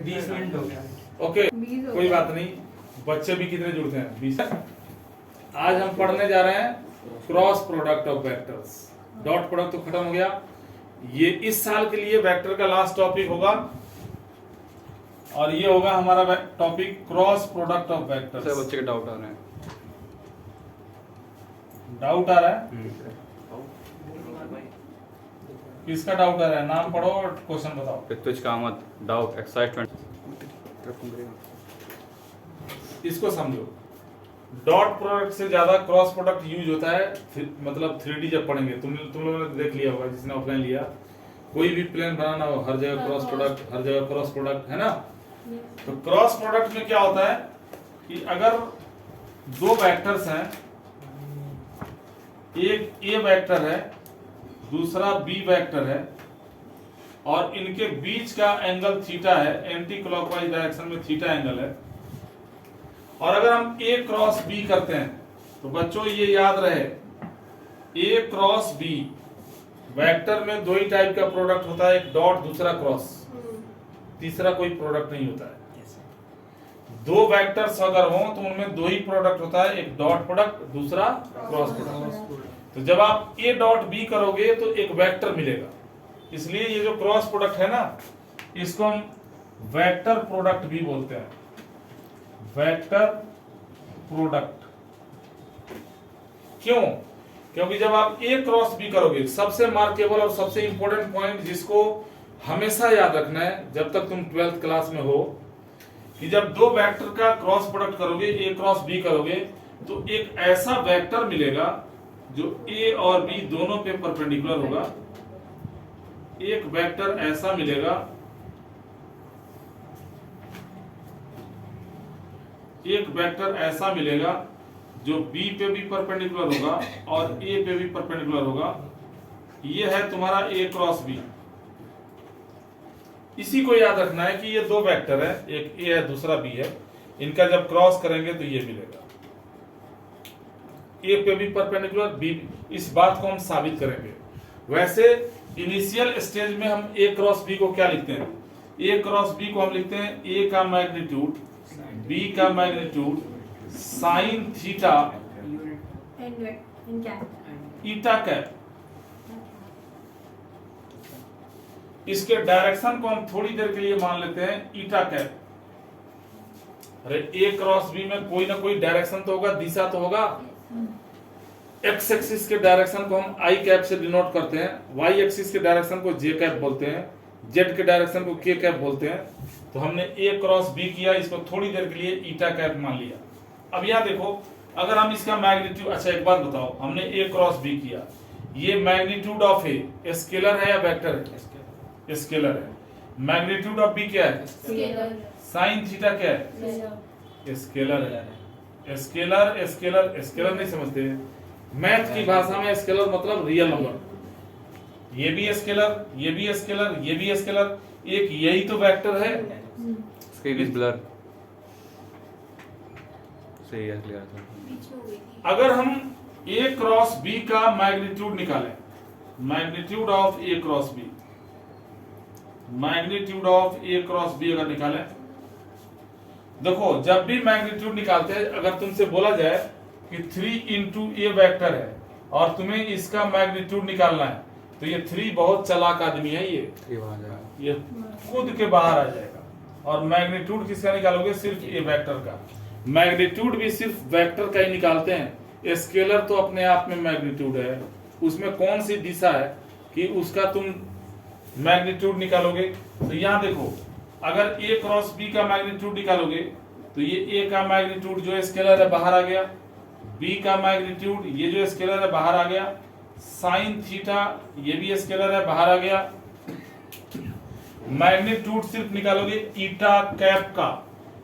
20 minute हो गया। Okay, कोई बात नहीं, बच्चे भी कितने जुड़ते हैं 20। आज हम पढ़ने जा रहे हैं cross product of vectors. Dot product तो खत्म हो गया, ये इस साल के लिए वेक्टर का लास्ट टॉपिक होगा और ये होगा हमारा topic cross product of vectors. Sir बच्चे के डाउट आ रहे हैं। डाउट आ रहा है? किसका डाउट आ रहा है? नाम पढ़ो और क्वेश्चन बताओ। पितुज कामत डाउट एक्साइटमेंट। इसको समझो, डॉट प्रोडक्ट से ज्यादा क्रॉस प्रोडक्ट यूज होता है मतलब 3D जब पढ़ेंगे। तुम लोगों ने देख लिया होगा, जिसने ऑफलाइन लिया, कोई भी प्लेन बनाना हो हर जगह क्रॉस प्रोडक्ट, हर जगह क्रॉस प्रोडक्ट, है ना। तो क्रॉस प्रोडक्ट में क्या होता है कि अगर दो वेक्टर्स हैं, एक ए वेक्टर है दूसरा बी वेक्टर है और इनके बीच का एंगल थीटा है, एंटी क्लॉकवाइज डायरेक्शन में थीटा एंगल है, और अगर हम ए क्रॉस बी करते हैं तो बच्चों ये याद रहे, ए क्रॉस बी वेक्टर में दो ही टाइप का प्रोडक्ट होता है, एक डॉट दूसरा क्रॉस, तीसरा कोई प्रोडक्ट नहीं होता है। दो वेक्टर्स अगर हो तो उनमें दो ही प्रोडक्ट होता है, एक डॉट प्रोडक्ट दूसरा क्रॉस प्रोडक्ट। तो जब आप ए डॉट बी करोगे तो एक वेक्टर मिलेगा, इसलिए ये जो क्रॉस प्रोडक्ट है ना, इसको हम वेक्टर प्रोडक्ट भी बोलते हैं, वेक्टर प्रोडक्ट। क्यों? क्योंकि जब आप ए क्रॉस बी करोगे, सबसे मार्केबल और सबसे इंपॉर्टेंट पॉइंट जिसको हमेशा याद रखना है जब तक तुम 12th क्लास में हो, कि जब दो वेक्टर का क्रॉस प्रोडक्ट करोगे, ए क्रॉस बी करोगे, तो एक ऐसा वेक्टर मिलेगा जो ए और बी दोनों पे परपेंडिकुलर होगा। एक वेक्टर ऐसा मिलेगा, एक वेक्टर ऐसा मिलेगा जो बी पे भी परपेंडिकुलर होगा और ए पे भी परपेंडिकुलर होगा। ये है तुम्हारा ए क्रॉस बी। इसी को याद रखना है कि ये दो वेक्टर है, एक ए है दूसरा बी है, इनका जब क्रॉस करेंगे तो ये मिलेगा, ए पे भी परपेंडिकुलर बी। इस बात को हम साबित करेंगे। वैसे इनिशियल स्टेज में हम ए क्रॉस बी को क्या लिखते हैं? ए क्रॉस बी को हम लिखते हैं ए का मैग्नीट्यूड बी का magnitude sine theta eta cap. इसके डायरेक्शन को हम थोड़ी देर के लिए मान लेते हैं ईटा कैप। अरे ए क्रॉस बी में कोई ना कोई डायरेक्शन तो होगा, दिशा तो होगा। एक्स एक्सिस के डायरेक्शन को हम आई कैप से डिनोट करते हैं, वाई एक्सिस के डायरेक्शन को जे कैप बोलते हैं, जेड के डायरेक्शन को के कैप बोलते हैं। तो हमने ए क्रॉस बी किया, इसको थोड़ी देर के लिए ईटा कैप मान लिया। अब यहाँ देखो, अगर हम इसका मैग्नीट्यूड, अच्छा एक बात बताओ, हमने ए क्रॉस बी किया, ये मैग्नीट्यूड ऑफ ए स्केलर है या वेक्टर है? स्केलर है। मैग्नीट्यूड ऑफ बी क्या है? साइन थीटा क्या है? स्केलर है। स्केलर स्केलर स्केलर नहीं समझते? मैथ की भाषा में स्केलर मतलब रियल नंबर। ये भी स्केलर, ये भी स्केलर, ये भी स्केलर, एक यही तो वेक्टर है। Screen is blur. सही है, क्लियर है। अगर हम ए क्रॉस बी का मैग्नीट्यूड निकालें, magnitude of A cross B, magnitude of A cross B अगर निकालें, देखो जब भी मैग्नीट्यूड निकालते हैं, अगर तुमसे बोला जाए कि 3 इंटू ए वेक्टर है और तुम्हें इसका मैग्नीट्यूड निकालना है, तो ये 3 बहुत चालाक आदमी है, ये खुद के बाहर आ जाएगा। और मैग्नीट्यूड किसका निकालोगे? सिर्फ ए वेक्टर का। मैग्नीट्यूड भी सिर्फ वेक्टर का ही निकालते हैं। स्केलर तो अपने आप में मैग्नीट्यूड है, उसमें कौन सी दिशा है कि उसका तुम मैग्नीट्यूड निकालोगे। तो यहाँ देखो, अगर ए क्रॉस बी का मैग्नीट्यूड निकालोगे तो ये ए का मैग्नीट्यूड जो स्केलर है बाहर आ गया, बी का मैग्नीट्यूड ये जो स्केलर है बाहर आ गया, साइन थीटा ये भी स्केलर है बाहर आ गया। मैग्नीट्यूड सिर्फ निकालोगे ईटा कैप का,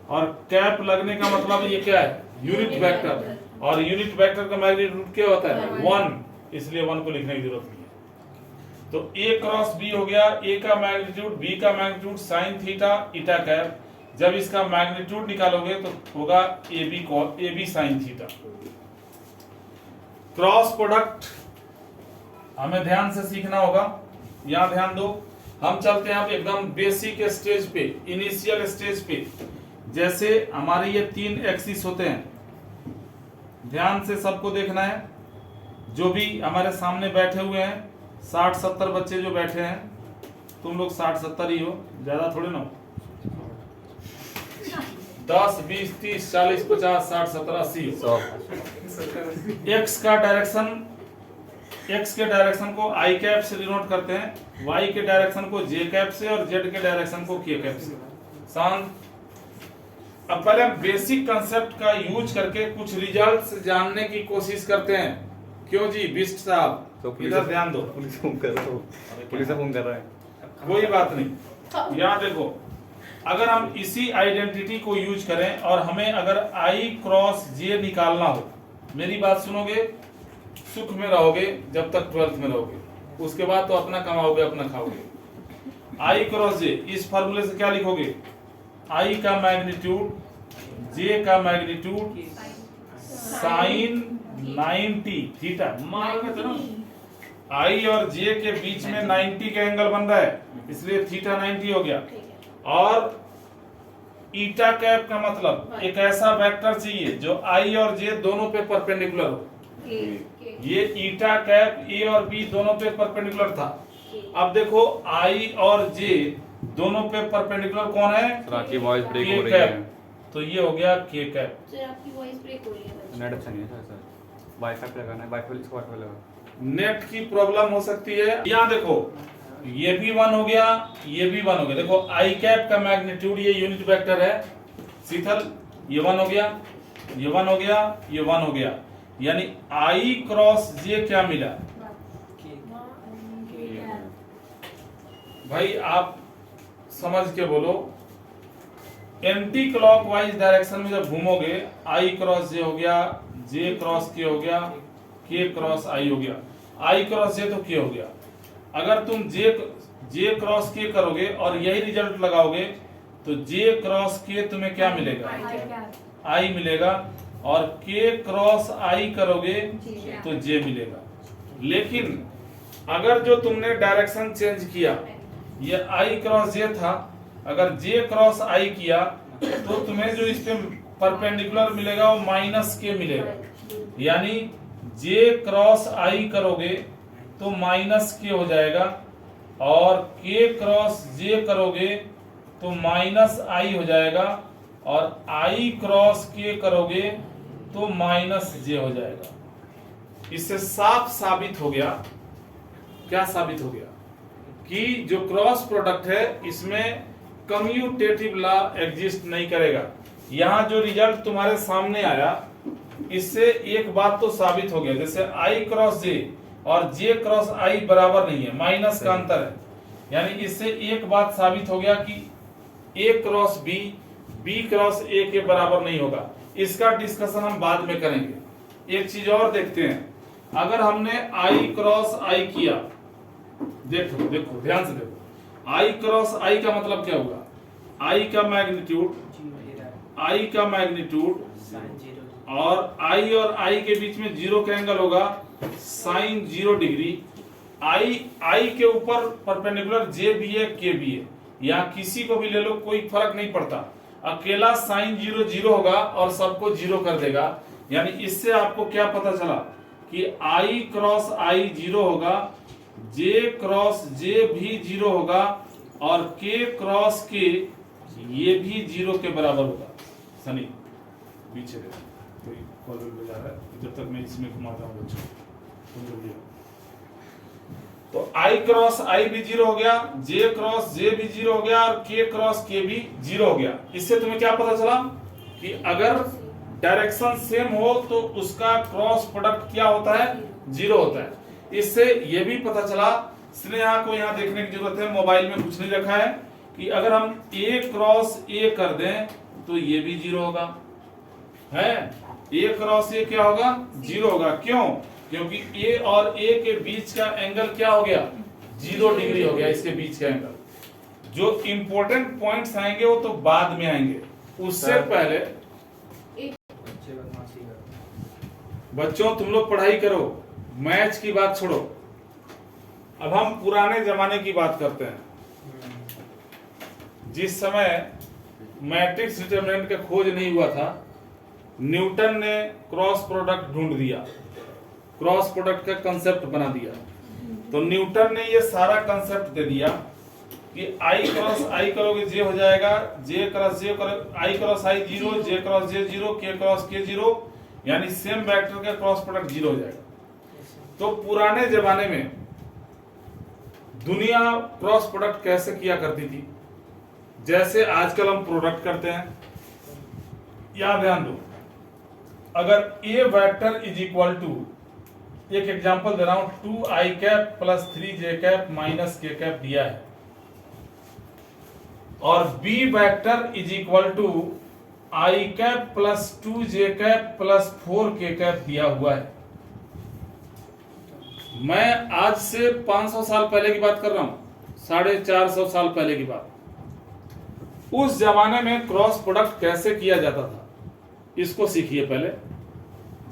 और कैप लगने का मतलब ये क्या है? यूनिट वेक्टर, और यूनिट वेक्टर का मैग्नीट्यूड क्या होता है? 1, इसलिए 1 को लिखने की जरूरत नहीं है। तो ए क्रॉस बी हो गया, ए का मैग्नीट्यूड बी का magnitude sine theta eta cap. जब इसका मैग्नीट्यूड निकालोगे तो होगा A B sine theta. Cross product हमें ध्यान से सीखना होगा। यहां ध्यान दो, हम चलते हैं अब एकदम बेसिक स्टेज पे, इनिशियल स्टेज पे। जैसे हमारे ये 3 एक्सिस होते हैं, ध्यान से सबको देखना है। जो भी हमारे सामने बैठे हुए हैं 60-70 बच्चे जो बैठे हैं, तुम लोग 60-70 ही हो, ज्यादा थोड़े ना हो। 10, 20, 30, 40, 50, 60, 70, 80 हो। एक्स का डायरेक्शन, एक्स के डायरेक्शन को आई कैप से डिनोट करते हैं, वाई के डायरेक्शन को जे कैप से और जेड के डायरेक्शन को के कैप से। शांत। अब पहले हम बेसिक कंसेप्ट का यूज करके कुछ रिजल्ट्स जानने की कोशिश करते हैं। क्यों जी बिस्ट साहब, तो इधर ध्यान दो। पुलिस फोन कर रहा है, पुलिस फोन कर रहा है। कोई बात नहीं, यहाँ देखो, अगर हम इसी आइडेंटिटी को यूज करें और हमें अगर आई क्रॉस जे निकालना हो, मेरी बात सुनोगे, सुख में रहोगे जब तक 12th में रहोगे, उसके बाद तो अपना कमाओगे अपना खाओगे। आई क्रॉस जे, इस फॉर्मूले से क्या लिखोगे? आई का मैग्नीट्यूड, जे का मैग्नीट्यूड साइन 90 थीटा। मारोगे तो ना, आई और जे के बीच में 90 का एंगल बन रहा है, इसलिए थीटा 90 हो गया। और ईटा कैप का मतलब एक ऐसा वेक्टर चाहिए जो आई और जे दोनों पे परपेंडिकुलर हो। ये ईटा कैप ए और बी दोनों पे परपेंडिकुलर था। अब देखो आई और जे दोनों पे परपेंडिकुलर कौन है? सर आपकी वॉइस ब्रेक के हो रही कैप। है। तो ये हो गया के कैप। सर आपकी वॉइस ब्रेक हो रही है बच्चे। नेट अच्छा नहीं है सर, वाईफाई पे लगाना है, वाईफाई इसको वाईफाई लगा। नेट की प्रॉब्लम हो सकती है। यहाँ देखो, ये भी 1 हो गया, ये भी 1 हो गया। देखो आई कैप का मैग्नीट्यूड ये यूनिट वेक्टर है शीतल, ये 1 हो गया, ये 1 हो गया, ये 1 हो गया। यानी आई क्रॉस जे क्या मिला? भाई आप समझ के बोलो, एंटी क्लॉकवाइज डायरेक्शन में जब घूमोगे, आई क्रॉस जे हो गया, जे क्रॉस के हो गया, के क्रॉस आई हो गया, आई क्रॉस जे तो के हो गया। अगर तुम जे क्रॉस के करोगे और यही रिजल्ट लगाओगे तो जे क्रॉस के तुम्हें क्या मिलेगा? आई मिलेगा। और के क्रॉस आई करोगे तो जे मिलेगा। लेकिन अगर जो तुमने डायरेक्शन चेंज किया, ये आई क्रॉस जे था, अगर जे क्रॉस आई किया तो तुम्हें जो इस पे परपेंडिकुलर मिलेगा वो माइनस के मिलेगा। यानी जे क्रॉस आई करोगे तो माइनस के हो जाएगा, और के क्रॉस जे करोगे तो माइनस आई हो जाएगा, और आई क्रॉस के करोगे तो माइनस जे हो जाएगा। इससे साफ साबित हो गया, क्या साबित हो गया? कि जो क्रॉस प्रोडक्ट है इसमें कम्यूटेटिव लॉ एग्जिस्ट नहीं करेगा। यहाँ जो रिजल्ट तुम्हारे सामने आया, इससे एक बात तो साबित हो गया, जैसे आई क्रॉस जे और जे क्रॉस आई बराबर नहीं है, माइनस का अंतर है। यानी इससे एक बात साबित हो गया कि A cross B, B cross A के बराबर नहीं होगा। इसका डिस्कशन हम बाद में करेंगे। एक चीज और देखते हैं, अगर हमने आई क्रॉस आई किया, देखो देखो ध्यान से देखो, आई क्रॉस आई का मतलब क्या हुआ? आई का मैग्नीट्यूड, आई का मैग्नीट्यूड और आई के बीच में 0 का एंगल होगा साइन 0 डिग्री। आई के ऊपर परपेंडिकुलर जे भी है, के भी है, यहाँ किसी को भी ले लो कोई फर्क नहीं पड़ता। अकेला साइन 0 0 होगा और सबको 0 कर देगा। यानी इससे आपको क्या पता चला कि आई क्रॉस आई 0 होगा, जे क्रॉस जे भी 0 होगा, और के क्रॉस के ये भी 0 के बराबर होगा। सनी पीछे कोई कॉल बजा रहा है, जब तक मैं इसमें घुमाता हूँ बच्चों तुम जल्दी आओ। तो आई क्रॉस आई भी 0 हो गया, जे क्रॉस जे भी 0 हो गया, और के क्रॉस के भी 0 हो गया। इससे तुम्हें क्या पता चला कि अगर डायरेक्शन सेम हो तो उसका क्रॉस प्रोडक्ट क्या होता है? 0 होता है। इससे यह भी पता चला, स्नेहा को यहाँ देखने की जरूरत है, मोबाइल में कुछ नहीं रखा है, कि अगर हम ए क्रॉस ए कर दें तो ये भी 0 होगा। है ए क्रॉस ए क्या होगा? 0 होगा। क्यों? क्योंकि ए और ए के बीच का एंगल क्या हो गया? 0 डिग्री हो गया इसके बीच का एंगल। जो इंपॉर्टेंट पॉइंट्स आएंगे वो तो बाद में आएंगे, उससे पहले बच्चों तुम लोग पढ़ाई करो, मैच की बात छोड़ो। अब हम पुराने जमाने की बात करते हैं। जिस समय मैट्रिक्स डिटरमिनेंट का खोज नहीं हुआ था, न्यूटन ने क्रॉस प्रोडक्ट ढूंढ दिया, क्रॉस प्रोडक्ट का कंसेप्ट बना दिया। तो न्यूटन ने ये सारा कंसेप्ट दे दिया कि आई क्रॉस आई करोगे जे हो जाएगा, जे क्रॉस जे करो आई क्रॉस आई 0, जे क्रॉस जे 0, के क्रॉस के 0, यानी सेम वेक्टर का क्रॉस प्रोडक्ट 0 हो जाएगा। तो पुराने जमाने में दुनिया क्रॉस प्रोडक्ट कैसे किया करती थी, जैसे आजकल हम प्रोडक्ट करते हैं। यहां ध्यान दो, अगर A vector is equal to, एक एग्जांपल दे रहा हूं, 2i cap plus 3j cap minus k cap दिया है, और B vector is equal to i cap plus 2j cap plus 4k cap दिया हुआ है। मैं आज से 500 साल पहले की बात कर रहा हूं, 450 साल पहले की बात। उस जमाने में क्रॉस प्रोडक्ट कैसे किया जाता था, इसको सीखिए पहले।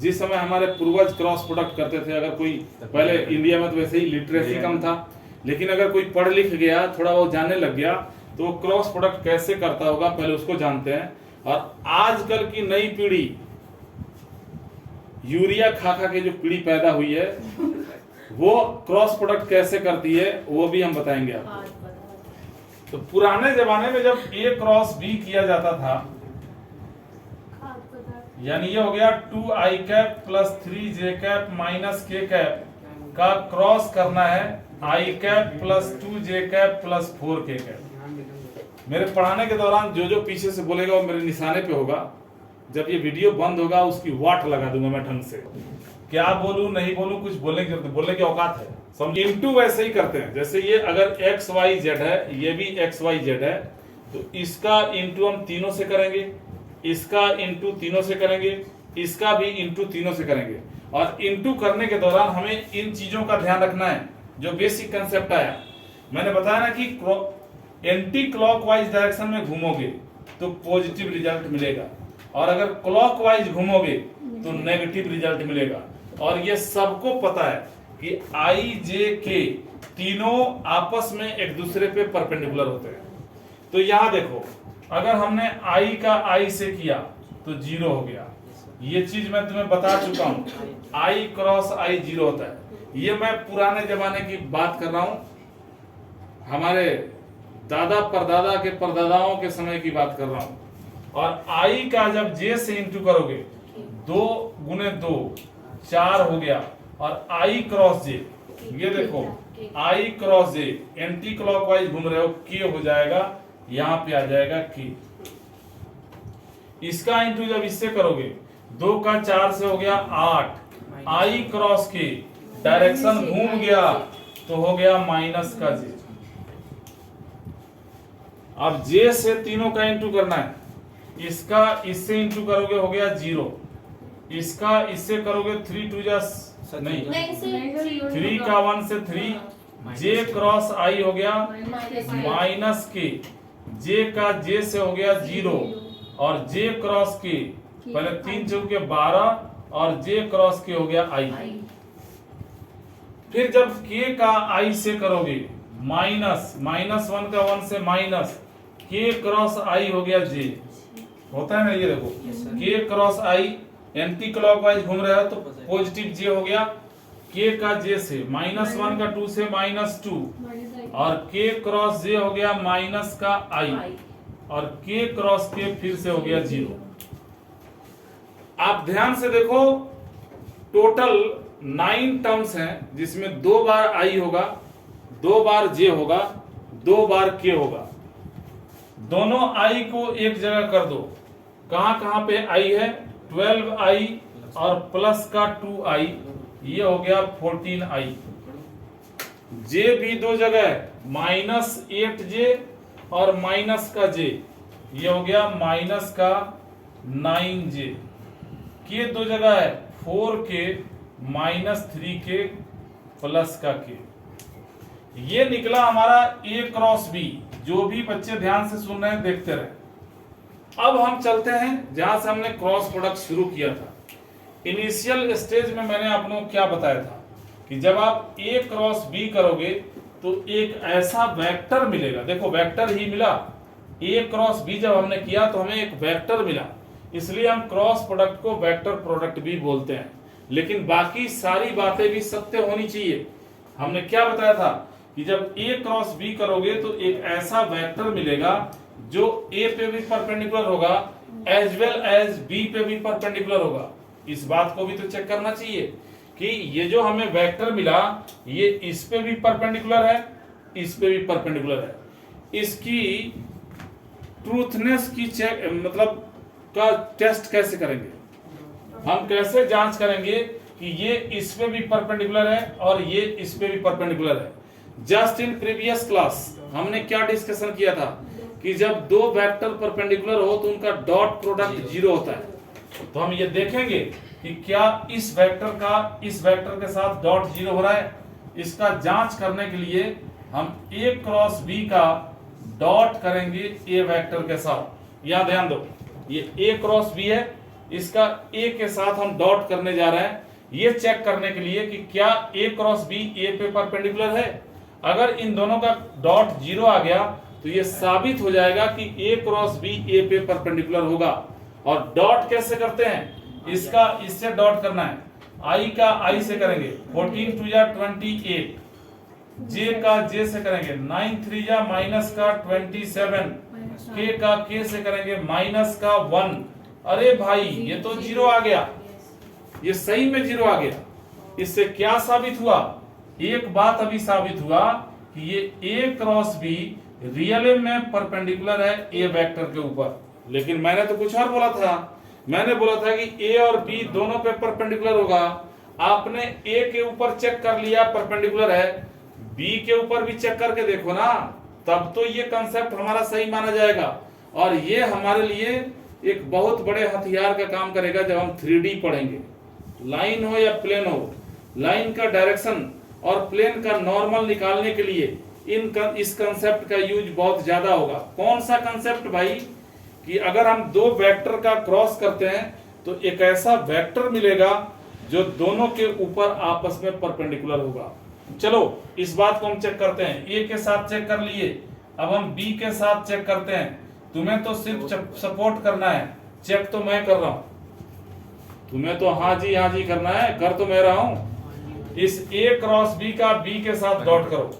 जिस समय हमारे पूर्वज क्रॉस प्रोडक्ट करते थे, अगर कोई पहले इंडिया में तो वैसे ही लिटरेसी कम था, लेकिन अगर कोई पढ़ लिख गया, थोड़ा बहुत जानने लग गया, तो वो क्रॉस प्रोडक्ट कैसे करता होगा पहले उसको जानते हैं। और आजकल की नई पीढ़ी, यूरिया खा खा के जो पीढ़ी पैदा हुई है, वो क्रॉस प्रोडक्ट कैसे करती है वो भी हम बताएंगे आपको। तो पुराने जमाने में जब ए क्रॉस बी किया जाता था, यानी ये हो गया 2i cap plus 3j cap minus k cap का क्रॉस करना है i cap plus 2j cap plus 4k cap. मेरे पढ़ाने के दौरान जो जो पीछे से बोलेगा वो मेरे निशाने पे होगा। जब ये वीडियो बंद होगा उसकी वाट लगा दूंगा मैं ढंग से, क्या बोलूं नहीं बोलूं, कुछ बोलने की जरूरत, बोलने की औकात है। समझ, इनटू वैसे ही करते हैं, जैसे ये अगर x y z है, ये भी x y z है, तो इसका इंटू हम तीनों से करेंगे, इसका इंटू तीनों से करेंगे, इसका भी इंटू तीनों से करेंगे। और इंटू करने के दौरान हमें इन चीजों का ध्यान रखना है, जो बेसिक कंसेप्ट आया। मैंने बताया ना कि एंटी क्लॉकवाइज डायरेक्शन में घूमोगे तो पॉजिटिव रिजल्ट मिलेगा, और अगर क्लॉकवाइज घूमोगे तो नेगेटिव रिजल्ट मिलेगा। और ये सबको पता है कि आई जे के तीनों आपस में एक दूसरे पे परपेंडिकुलर होते हैं। तो यहां देखो, अगर हमने i का i से किया तो 0 हो गया। ये चीज मैं तुम्हें बता चुका हूं, i क्रॉस i 0 होता है। ये मैं पुराने जमाने की बात कर रहा हूं, हमारे दादा परदादा के परदादाओं के समय की बात कर रहा हूं। और i का जब j से इंटू करोगे, 2 गुने 2 4 हो गया, और i क्रॉस j, ये देखो i cross j anti clockwise घूम रहे हो, k हो जाएगा, यहां पे आ जाएगा k। इसका इंटू जब इससे करोगे, 2 का 4 से हो गया 8, i क्रॉस k डायरेक्शन घूम गया तो हो गया माइनस का j। अब j से तीनों का इंटू करना है, इसका इससे इंटू करोगे हो गया 0, इसका इससे करोगे 3 2 जा नहीं 3 का 1 से 3, j क्रॉस i हो गया माइनस k, j का j से हो गया 0, और j क्रॉस k पहले 3 चौके 12, और j क्रॉस k हो गया i। फिर जब k का i से करोगे माइनस 1 का 1 से माइनस, k क्रॉस i हो गया j, होता है ना, ये देखो k cross i anti clockwise घूम रहा है तो पॉजिटिव j हो गया, k का j से -1 का 2 से -2, और k क्रॉस j हो गया माइनस का i, और k क्रॉस k फिर से हो गया 0। आप ध्यान से देखो, टोटल 9 टर्म्स हैं, जिसमें 2 बार i होगा, 2 बार j होगा, 2 बार k होगा। दोनों i को एक जगह कर दो, कहां कहां पे i है, 12i और प्लस का 2i, ये हो गया 14i। j भी 2 जगह है, -8j और माइनस का j, ये हो गया माइनस का 9j। k 2 जगह है, 4k -3k प्लस का k। ये निकला हमारा a क्रॉस b। जो भी बच्चे ध्यान से सुन रहे हैं देखते रहे। अब हम चलते हैं जहां से हमने क्रॉस प्रोडक्ट शुरू किया था। इनिशियल स्टेज में मैंने आप लोगों को क्या बताया था कि जब आप a क्रॉस b करोगे तो एक ऐसा वेक्टर मिलेगा। देखो वेक्टर ही मिला, ए क्रॉस बी जब हमने किया तो हमें एक वेक्टर मिला, इसलिए हम क्रॉस प्रोडक्ट को वेक्टर प्रोडक्ट भी बोलते हैं। लेकिन बाकी सारी बातें भी सत्य होनी चाहिए। हमने क्या बताया था कि जब ए क्रॉस बी करोगे तो एक ऐसा वेक्टर मिलेगा जो ए पे भी परपेंडिकुलर होगा एज वेल एज बी पे भी परपेंडिकुलर होगा। इस बात को भी तो चेक करना चाहिए कि ये जो हमें वेक्टर मिला ये इस पे भी परपेंडिकुलर है, इस पे भी परपेंडिकुलर है। इसकी ट्रूथनेस की चेक मतलब का टेस्ट कैसे करेंगे? हम कैसे जांच करेंगे कि ये इस पे भी परपेंडिकुलर है और ये इस पे भी परपेंडिकुलर है? जस्ट इन प्रीवियस क्लास हमने क्या डिस्कशन किया था कि जब दो वेक्टर परपेंडिकुलर हो तो उनका डॉट प्रोडक्ट 0 होता है। तो हम ये देखेंगे कि क्या इस वेक्टर के साथ डॉट 0 हो रहा है। इसका जांच करने के लिए हम ए क्रॉस बी का डॉट करेंगे ए वेक्टर के साथ। यहां ध्यान दो, ये ए क्रॉस बी है, इसका ए के साथ हम डॉट करने जा रहे हैं ये चेक करने के लिए कि क्या ए क्रॉस बी ए पे परपेंडिकुलर है। अगर इन दोनों का डॉट 0 आ गया तो ये साबित हो जाएगा कि ए क्रॉस बी ए पे परपेंडिकुलर होगा। और डॉट कैसे करते हैं? इसका इससे डॉट करना है, आई का आई से करेंगे 14 2 या 28, जे का जे से करेंगे 9 3 या माइनस का 27, के का के से करेंगे माइनस का 1। अरे भाई ये तो 0 आ गया, ये सही में 0 आ गया। इससे क्या साबित हुआ? एक बात अभी साबित हुआ कि ये ए क्रॉस बी रियल में परपेंडिकुलर है ए वेक्टर के ऊपर। लेकिन मैंने तो कुछ और बोला था, मैंने बोला था कि ए और बी दोनों पे परपेंडिकुलर होगा। आपने ए के ऊपर चेक कर लिया परपेंडिकुलर है, बी के ऊपर भी चेक करके देखो ना, तब तो ये कंसेप्ट हमारा सही माना जाएगा। और ये हमारे लिए एक बहुत बड़े हथियार का काम करेगा जब हम 3D पढ़ेंगे। लाइन हो या प्लेन हो, लाइन का डायरेक्शन और प्लेन का नॉर्मल निकालने के लिए इस कंसेप्ट का यूज बहुत ज्यादा होगा। कौन सा कंसेप्ट भाई? कि अगर हम दो वेक्टर का क्रॉस करते हैं तो एक ऐसा वेक्टर मिलेगा जो दोनों के ऊपर आपस में परपेंडिकुलर होगा। चलो इस बात को हम चेक करते हैं। ए के साथ चेक कर लिए, अब हम बी के साथ चेक करते हैं। तुम्हें तो सिर्फ सपोर्ट करना है, चेक तो मैं कर रहा हूं, तुम्हें तो हाँ जी करना है, कर तो मैं रहा हूं। इस ए क्रॉस बी का बी के साथ डॉट करो,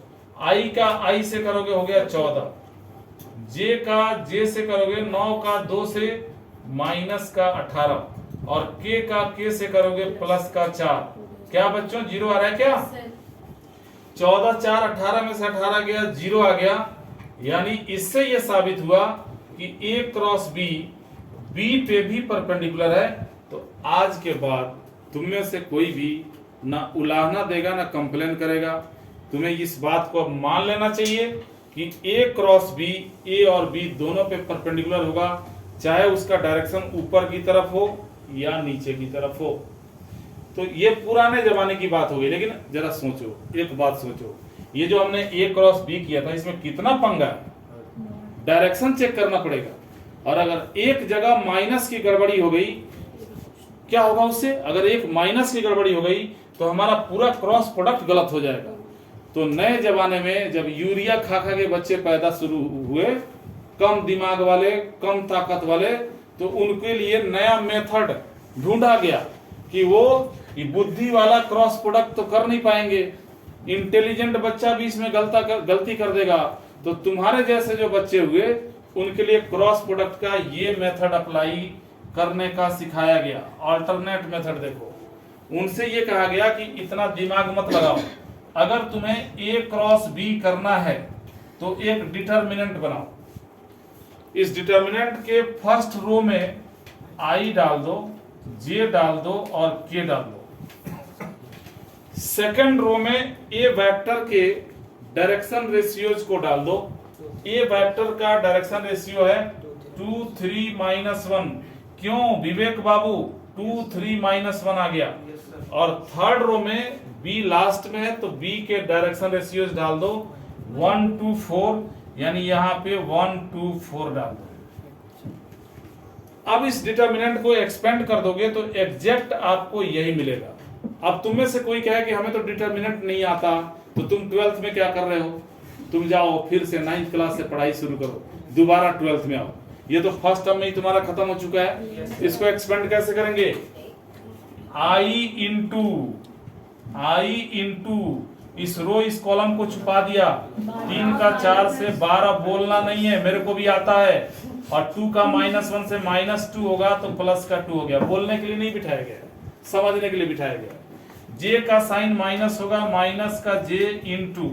आई का आई से करोगे हो गया 14, जे का जे से करोगे 9 का 2 से माइनस का 18 और के का के से करोगे प्लस का 4। क्या बच्चों 0 आ रहा है क्या? 14 4 18 में से 18 गया 0 आ गया। यानी इससे यह साबित हुआ कि ए क्रॉस बी बी पे भी परपेंडिकुलर है। तो आज के बाद तुम में से कोई भी ना उलाहना देगा ना कंप्लेन करेगा। तुम्हें इस बात को अब मान लेना चाहिए कि ए क्रॉस बी ए और बी दोनों पे परपेंडिकुलर होगा, चाहे उसका डायरेक्शन ऊपर की तरफ हो या नीचे की तरफ हो। तो ये पुराने जमाने की बात हो गई। लेकिन जरा सोचो, एक बात सोचो, ये जो हमने ए क्रॉस बी किया था इसमें कितना पंगा है। डायरेक्शन चेक करना पड़ेगा। और अगर एक जगह माइनस की गड़बड़ी हो गई, क्या होगा उससे? अगर एक माइनस की गड़बड़ी हो गई तो हमारा पूरा क्रॉस प्रोडक्ट गलत हो जाएगा। तो नए जमाने में जब यूरिया खा के बच्चे पैदा शुरू हुए, कम दिमाग वाले, कम ताकत वाले, तो उनके लिए नया मेथड ढूंढा गया कि वो बुद्धि वाला क्रॉस प्रोडक्ट तो कर नहीं पाएंगे, इंटेलिजेंट बच्चा भी इसमें गलती कर देगा। तो तुम्हारे जैसे जो बच्चे हुए उनके लिए क्रॉस प्रोडक्ट का ये मेथड अप्लाई करने का सिखाया गया, अल्टरनेट मेथड। देखो, उनसे ये कहा गया कि इतना दिमाग मत लगाओ, अगर तुम्हें ए क्रॉस बी करना है तो एक डिटर्मिनेंट बनाओ। इस डिटर्मिनेंट के फर्स्ट रो में आई डाल दो, जे डाल दो और के डाल दो। सेकंड रो में ए वेक्टर के डायरेक्शन रेशियोज को डाल दो। ए वेक्टर का डायरेक्शन रेशियो है 2 3 -1। क्यों विवेक बाबू 2 3 -1 आ गया। और थर्ड रो में बी लास्ट में है तो बी के डायरेक्शन रेशियोज डाल दो 1 2 4, यानी यहां पे 1 2 4 डाल दो। अब इस डिटर्मिनेंट को एक्सपेंड कर दोगे तो एग्जैक्ट आपको यही मिलेगा। अब तुम में से कोई कहे कि हमें तो डिटर्मिनेंट नहीं आता, तो तुम 12th में क्या कर रहे हो? तुम जाओ फिर से 9th क्लास से पढ़ाई शुरू करो, दोबारा 12th में आओ। ये तो फर्स्ट टर्म में ही तुम्हारा खत्म हो चुका है। इसको एक्सपेंड कैसे करेंगे? आई इंटू इस रो इस कॉलम को छुपा दिया, 3 का 4 से 12 बोलना नहीं है, मेरे को भी आता है, और 2 का -1 से -2 होगा तो प्लस का 2 हो गया। बोलने के लिए नहीं बिठाया गया, समझने के लिए बिठाया गया। जे का साइन माइनस होगा, माइनस का जे इंटू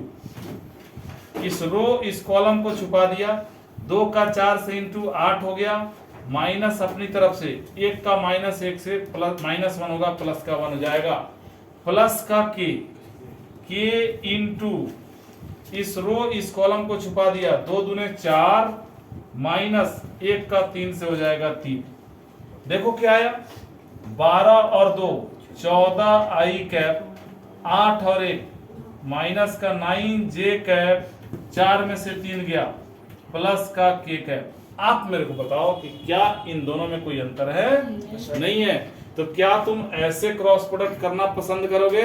इस रो इस कॉलम को छुपा दिया, 2 का 4 से इंटू 8 हो गया, माइनस अपनी तरफ से 1 का -1 से प्लस -1 होगा, प्लस का 1 हो जाएगा, प्लस का के इंटू इस रो इस कॉलम को छुपा दिया, 2 दूने 4 माइनस 1 का 3 से हो जाएगा 3। देखो क्या आया, 12 और 2 14 आई कैप, 8 और 1 माइनस का 9 जे कैप, 4 में से 3 गया, प्लस का के कैप। आप मेरे को बताओ कि क्या इन दोनों में कोई अंतर है? नहीं है। तो क्या तुम ऐसे क्रॉस प्रोडक्ट करना पसंद करोगे?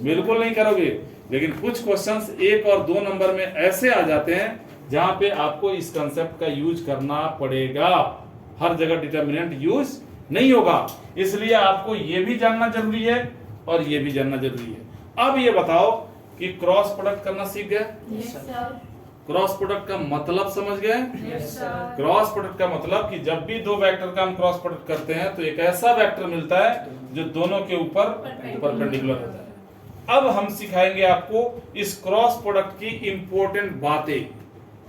बिल्कुल नहीं करोगे। लेकिन कुछ क्वेश्चंस 1 और 2 नंबर में ऐसे आ जाते हैं जहां पे आपको इस कंसेप्ट का यूज करना पड़ेगा, हर जगह डिटर्मिनेंट यूज नहीं होगा। इसलिए आपको ये भी जानना जरूरी है और ये भी जानना जरूरी है। अब ये बताओ कि क्रॉस प्रोडक्ट करना सीख गए? Yes sir. क्रॉस प्रोडक्ट का मतलब समझ गए? Yes sir. क्रॉस प्रोडक्ट का मतलब कि जब भी 2 वेक्टर का हम क्रॉस प्रोडक्ट करते हैं तो एक ऐसा वेक्टर मिलता है जो दोनों के ऊपर परपेंडिकुलर होता है। अब हम सिखाएंगे आपको इस क्रॉस प्रोडक्ट की इंपॉर्टेंट बातें,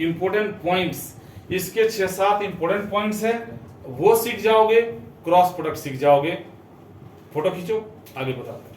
इंपॉर्टेंट पॉइंट्स। इसके 6-7 इंपॉर्टेंट पॉइंट्स हैं, वो सीख जाओगे, क्रॉस प्रोडक्ट सीख जाओगे। फोटो खींचो, आगे बताते हैं।